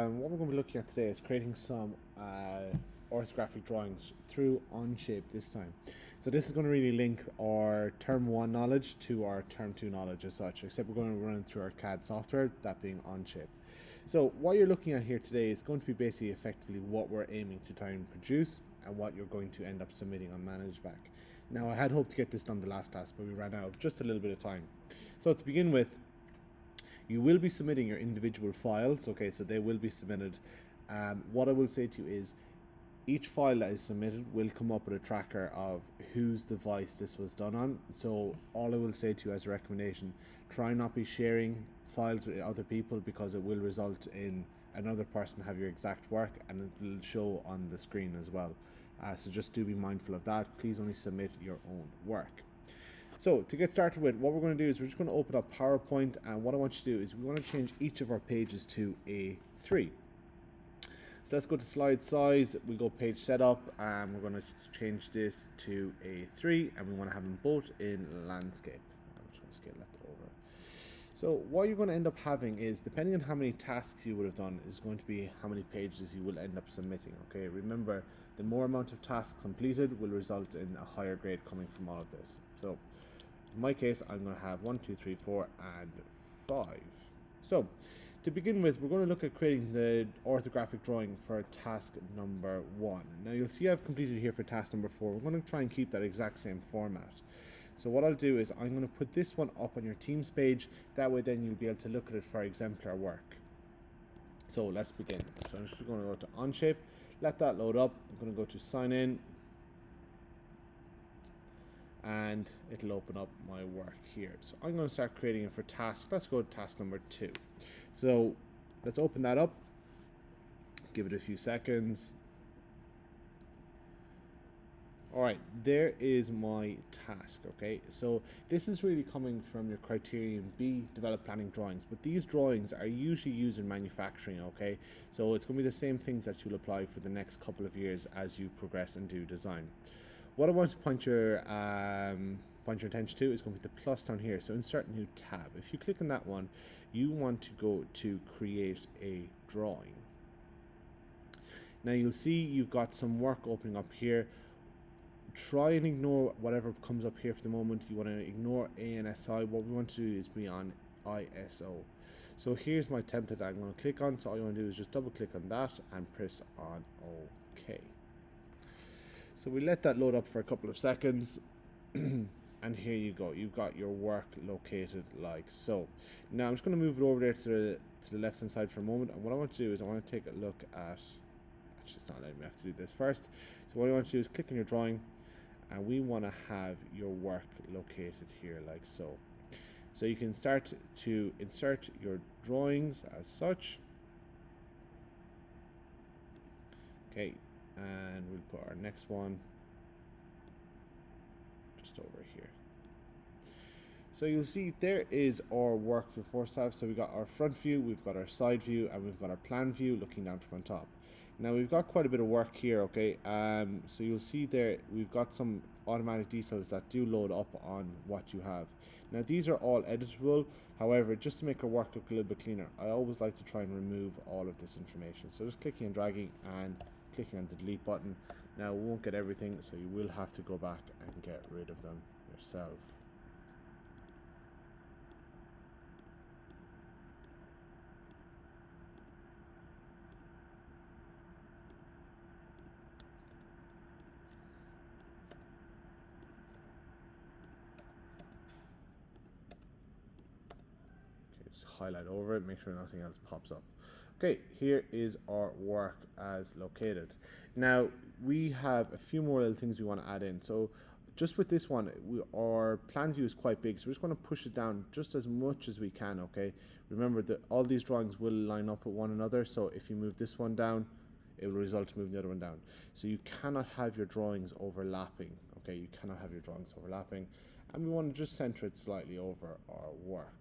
What we're going to be looking at today is creating some orthographic drawings through Onshape this time. So this is going to really link our Term 1 knowledge to our Term 2 knowledge as such, except we're going to run it through our CAD software, that being Onshape. So what you're looking at here today is going to be basically effectively what we're aiming to try and produce and what you're going to end up submitting on ManageBack. Now I had hoped to get this done the last class, but we ran out of just a little bit of time. So to begin with, you will be submitting your individual files, okay, so they will be submitted. What I will say to you is each file that is submitted will come up with a tracker of whose device this was done on. So all I will say to you as a recommendation, try not be sharing files with other people, because it will result in another person have your exact work and it will show on the screen as well. So just do be mindful of that. Please only submit your own work. So to get started with, what we're going to do is we're just going to open up PowerPoint, and what I want you to do is we want to change each of our pages to A3. So let's go to slide size, we'll go page setup, and we're going to change this to A3, and we want to have them both in landscape. I'm just going to scale that over. So what you're going to end up having is, depending on how many tasks you would have done, is going to be how many pages you will end up submitting. Okay, remember, the more amount of tasks completed will result in a higher grade coming from all of this. So in my case, I'm going to have 1, 2, 3, 4, and 5. So to begin with, we're going to look at creating the orthographic drawing for task number 1. Now you'll see I've completed here for task number 4. We're going to try and keep that exact same format. So what I'll do is I'm going to put this one up on your Teams page. That way then you'll be able to look at it for exemplar work. So let's begin. So I'm just going to go to Onshape, let that load up. I'm going to go to sign in, and it'll open up my work here. So I'm going to start creating it for task. Let's go to task number 2. So let's open that up, give it a few seconds. All right, there is my task. Okay, so this is really coming from your criterion B, develop planning drawings, but these drawings are usually used in manufacturing. Okay, so it's going to be the same things that you'll apply for the next couple of years as you progress and do design. What I want to point your attention to is going to be the plus down here. So insert new tab. If you click on that one, you want to go to create a drawing. Now you'll see you've got some work opening up here. Try and ignore whatever comes up here for the moment. You want to ignore ANSI. What we want to do is be on ISO. So here's my template I'm going to click on. So all you want to do is just double click on that and press on OK. So we let that load up for a couple of seconds. And here you go. You've got your work located like so. Now I'm just going to move it over there to the left hand side for a moment. And what I want to do is I want to take a look at, actually it's not letting me, have to do this first. So what I want to do is click on your drawing, and we want to have your work located here like so. So you can start to insert your drawings as such. Okay, and we'll put our next one just over here. So you'll see there is our work for first half. So we've got our front view, we've got our side view, and we've got our plan view looking down from on top. Now we've got quite a bit of work here, okay? So you'll see there we've got some automatic details that do load up on what you have. Now these are all editable. However, just to make our work look a little bit cleaner, I always like to try and remove all of this information. So just clicking and dragging and clicking on the delete button. Now we won't get everything, so you will have to go back and get rid of them yourself. Highlight over it, make sure nothing else pops up. Okay, here is our work as located. Now we have a few more little things we want to add in. So just with this one, our plan view is quite big, so we're just going to push it down just as much as we can. Okay, remember that all these drawings will line up with one another, so if you move this one down, it will result in moving the other one down. So you cannot have your drawings overlapping. Okay, you cannot have your drawings overlapping, and we want to just center it slightly over our work.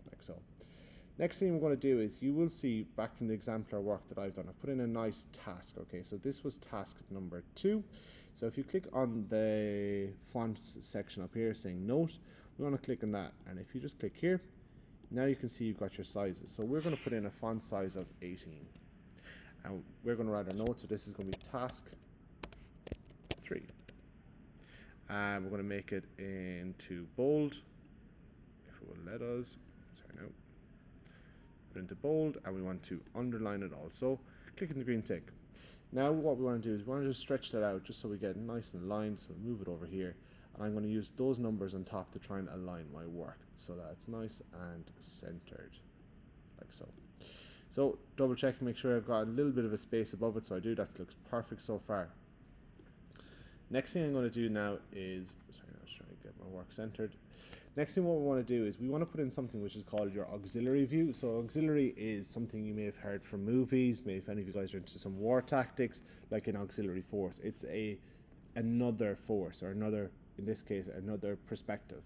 Like so. Next thing we're going to do is, you will see back from the exemplar work that I've done, I've put in a nice task. Okay, so this was task number 2. So if you click on the fonts section up here saying note, we want to click on that, and if you just click here, Now you can see you've got your sizes. So we're going to put in a font size of 18. And we're going to write our note. So this is going to be task 3. And we're going to make it into bold, if it will let us. Sorry, no. Put it into bold, and we want to underline it also. Click in the green tick. Now what we want to do is we want to just stretch that out just so we get nice and aligned. So we move it over here. And I'm going to use those numbers on top to try and align my work so that it's nice and centered, like so. So double check, make sure I've got a little bit of a space above it. So I do, that looks perfect so far. Next thing I'm going to do now is, sorry, I was trying to get my work centered. Next thing what we want to do is we want to put in something which is called your auxiliary view. So auxiliary is something you may have heard from movies. Maybe if any of you guys are into some war tactics, like an auxiliary force. It's another force, or another, in this case, another perspective.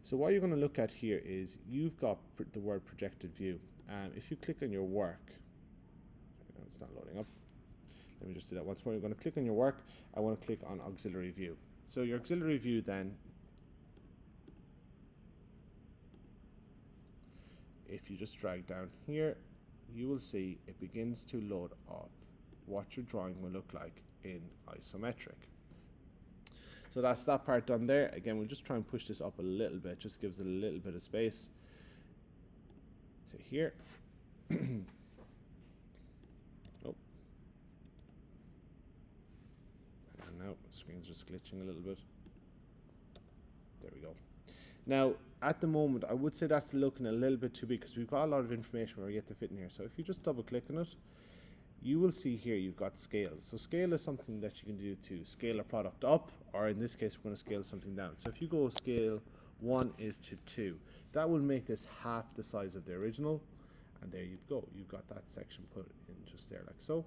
So what you're going to look at here is you've got the word projected view. If you click on your work, no, it's not loading up. Let me just do that once more. You're going to click on your work. I want to click on auxiliary view. So your auxiliary view then, if you just drag down here, you will see it begins to load up what your drawing will look like in isometric. So that's that part done there. Again, we'll just try and push this up a little bit, just gives it a little bit of space to here. Oh. And now the screen's just glitching a little bit. There we go. Now, at the moment, I would say that's looking a little bit too big because we've got a lot of information we're yet to fit in here. So if you just double click on it, you will see here you've got scale. So scale is something that you can do to scale a product up, or in this case, we're going to scale something down. So if you go scale 1 is to 2, that will make this half the size of the original. And there you go. You've got that section put in just there like so.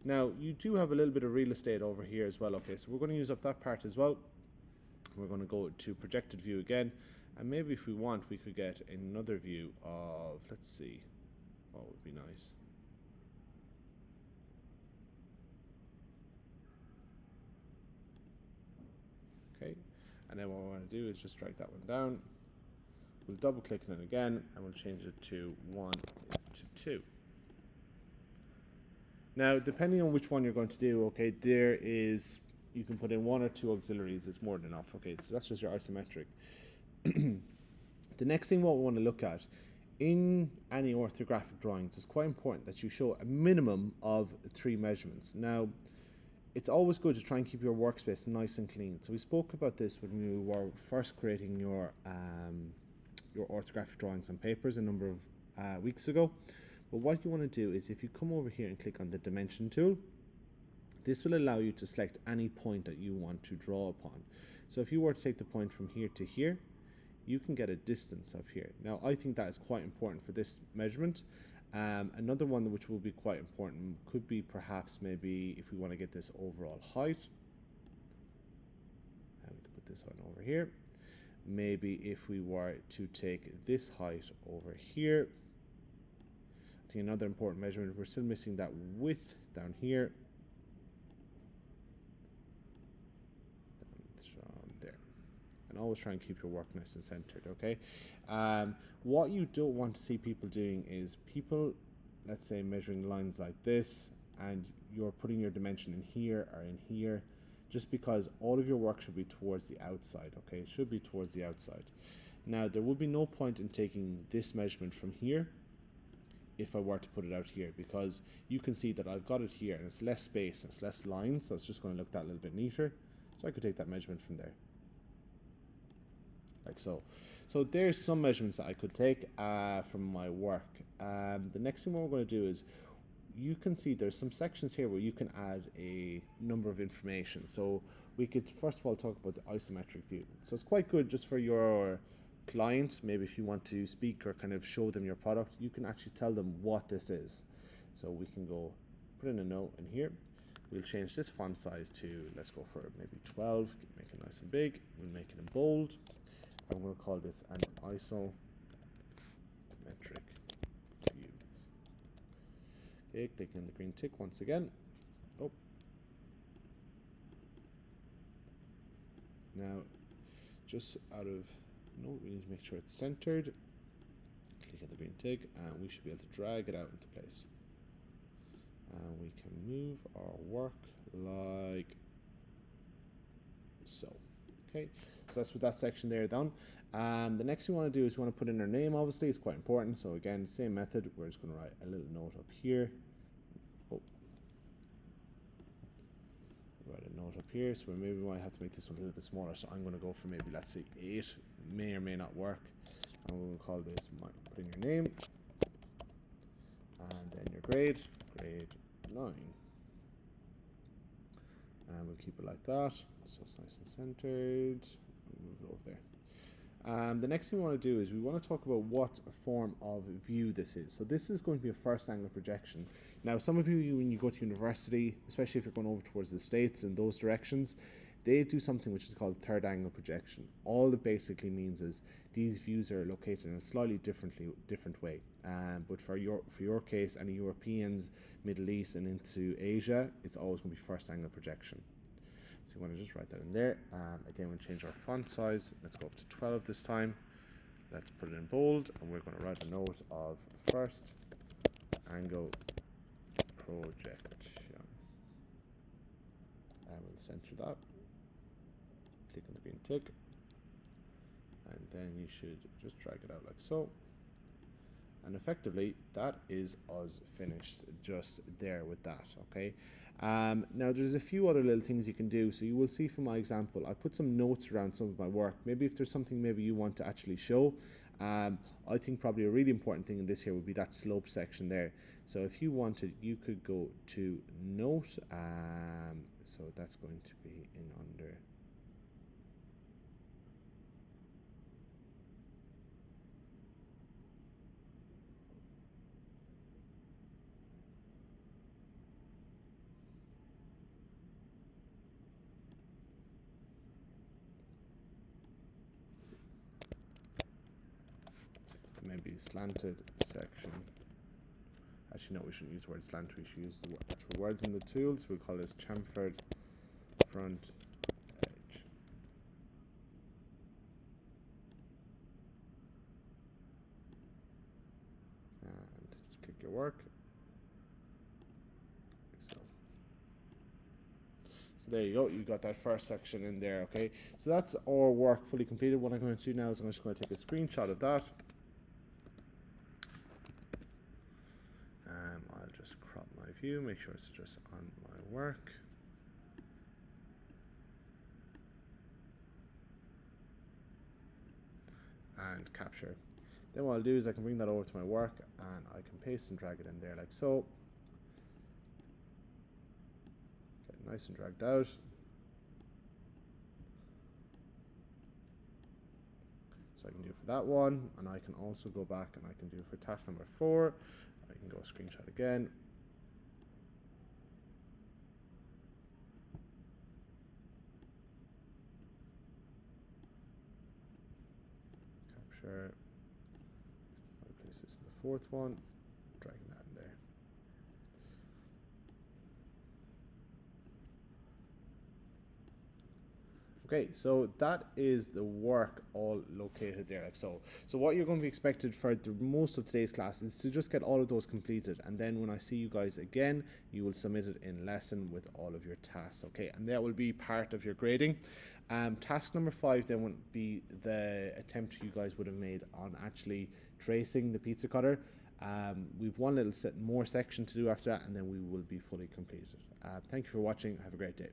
Now, you do have a little bit of real estate over here as well. Okay, so we're going to use up that part as well. We're going to go to projected view again. And maybe if we want, we could get another view of, let's see, what would be nice. Okay, and then what we want to do is just drag that one down. We'll double click on it again, and we'll change it to 1 is to 2. Now, depending on which one you're going to do, okay, you can put in 1 or 2 auxiliaries, it's more than enough. Okay, so that's just your isometric. The next thing what we want to look at in any orthographic drawings is quite important that you show a minimum of 3 measurements. Now, it's always good to try and keep your workspace nice and clean. So we spoke about this when we were first creating your orthographic drawings on papers a number of weeks ago. But what you want to do is if you come over here and click on the dimension tool, this will allow you to select any point that you want to draw upon. So if you were to take the point from here to here, you can get a distance of here. Now, I think that is quite important for this measurement. Another one which will be quite important could be perhaps maybe if we want to get this overall height. And we could put this one over here. Maybe if we were to take this height over here. I think another important measurement, we're still missing that width down here. There. And always try and keep your work nice and centered, okay? What you don't want to see people doing is people, let's say, measuring lines like this, and you're putting your dimension in here or in here, just because all of your work should be towards the outside, okay? It should be towards the outside. Now, there would be no point in taking this measurement from here if I were to put it out here, because you can see that I've got it here and it's less space and it's less lines, so it's just going to look that little bit neater. So I could take that measurement from there, like so. So there's some measurements that I could take from my work. The next thing what we're going to do is, you can see there's some sections here where you can add a number of information. So we could first of all talk about the isometric view. So it's quite good just for your client, maybe if you want to speak or kind of show them your product, you can actually tell them what this is. So we can go put in a note in here. We'll change this font size to, let's go for maybe 12, make it nice and big. We'll make it in bold. I'm going to call this an isometric views. Okay, click on the green tick once again. Oh. Now, just out of, no, we need to make sure it's centered. click on the green tick, and we should be able to drag it out into place. And we can move our work like so. Okay, so that's with that section there done. The next thing we want to do is we want to put in our name. Obviously, it's quite important. So again, same method. We're just going to write a little note up here. Oh, write a note up here. So maybe we might have to make this one a little bit smaller. So I'm going to go for maybe, let's say 8. May or may not work. And we're going to call this put in your name, and then your grade 9. And we'll keep it like that, so it's nice and centered. Move it over there. The next thing we want to do is we want to talk about what form of view this is. So this is going to be a first angle projection. Now, some of you, when you go to university, especially if you're going over towards the States and those directions, they do something which is called third angle projection. All it basically means is these views are located in a slightly different way. But for your case, any Europeans, Middle East, and into Asia, it's always going to be first angle projection. So you want to just write that in there. Again, we'll change our font size. Let's go up to 12 this time. Let's put it in bold, and we're going to write a note of first angle projection. And we'll center that. Click on the green tick, and then you should just drag it out like so. And effectively, that is us finished just there with that, okay? Now, there's a few other little things you can do. So you will see from my example, I put some notes around some of my work. Maybe if there's something maybe you want to actually show, I think probably a really important thing in this here would be that slope section there. So if you wanted, you could go to note. So that's going to be in under... maybe slanted section. Actually, no, we shouldn't use the word slant. We should use the actual words in the tools. We'll call this chamfered front edge. And just click your work. So there you go. You got that first section in there. Okay. So that's our work fully completed. What I'm going to do now is I'm just going to take a screenshot of that. I'll just crop my view, make sure it's just on my work. And capture. Then what I'll do is I can bring that over to my work, and I can paste and drag it in there like so. Get it nice and dragged out. So I can do it for that one, and I can also go back and I can do it for task number 4. I can go screenshot again. Capture. I'll place this in the 4th one, dragging that in there. Okay, so that is the work all located there like so. So what you're going to be expected for most of today's class is to just get all of those completed, and then when I see you guys again, you will submit it in lesson with all of your tasks, okay? And that will be part of your grading. Task number 5 then would be the attempt you guys would have made on actually tracing the pizza cutter. We've one little more section to do after that, and then we will be fully completed. Thank you for watching. Have a great day.